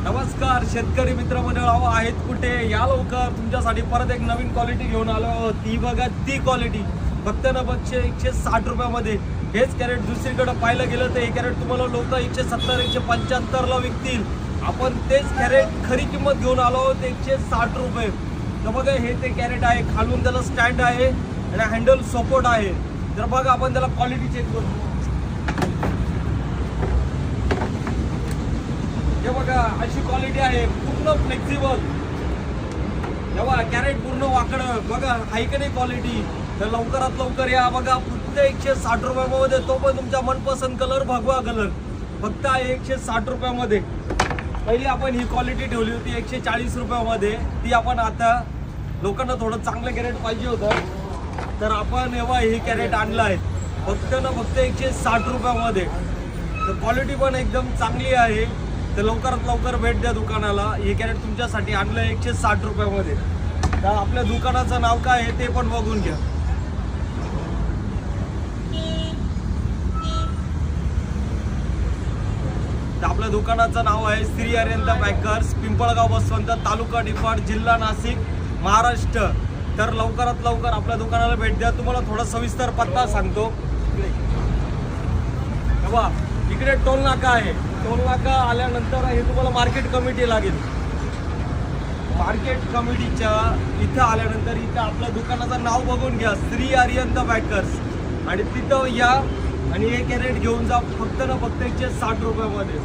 नमस्कार शेतकरी मित्रमंडळावर आहेत कुठे या लवकर तुमच्यासाठी परत एक नवीन क्वालिटी घेऊन आलो। ती बघा, ती क्वालिटी फक्त ना बघशे 160 रुपयामध्ये। हेच कॅरेट दुसरीकडे पाहिलं गेलं तर हे कॅरेट तुम्हाला लोक 170 175 ला विकतील। आपण तेच कॅरेट खरी किंमत घेऊन आलो ते 160 रुपये। तर बघा हे ते कॅरेट आहे, खालून त्याला स्टँड आहे आणि हँडल सपोर्ट आहे। तर बघा आपण त्याला क्वालिटी चेक करू। हे बघा अशी क्वालिटी आहे, पूर्ण फ्लेक्सिबल। जेव्हा कॅरेट पूर्ण वाकडं बघा आहे की नाही क्वालिटी। तर लवकरात लवकर या बघा, फक्त 160 रुपयामध्ये, तो पण तुमचा मनपसंत कलर भगवा कलर फक्त आहे 160 रुपयामध्ये। पहिली आपण ही क्वालिटी ठेवली होती 140 रुपयामध्ये, ती आपण आता लोकांना थोडं चांगलं कॅरेट पाहिजे होतं तर आपण एव्हा हे कॅरेट आणलं आहे फक्त ना फक्त 160 रुपयामध्ये। तर क्वालिटी पण एकदम चांगली आहे। तर लवकरात लवकर भेट द्या दुकानाला। हे कॅरेट तुमच्यासाठी आणलं 160 रुपयामध्ये। तर आपल्या दुकानाचं नाव काय आहे ते पण बघून घ्या। तर आपल्या दुकानाचं नाव आहे श्री आर्यंत पॅकर्स, पिंपळगाव बसवंत, तालुका निफाड, जिल्हा नाशिक, महाराष्ट्र। तर लवकरात लवकर आपल्या दुकानाला भेट द्या। तुम्हाला थोडा सविस्तर पत्ता सांगतो। बघा इकडे टोल नाका आहे, टोल नाका आल्यानंतर हे तुम्हाला मार्केट कमिटी लागेल। मार्केट कमिटीच्या इथं आल्यानंतर इथं आपल्या दुकानाचं नाव बघून घ्या, श्री आर्यंत पॅकर्स, आणि तिथं या आणि हे कॅरेट घेऊन जा फक्त ना फक्त 160 रुपयामध्ये।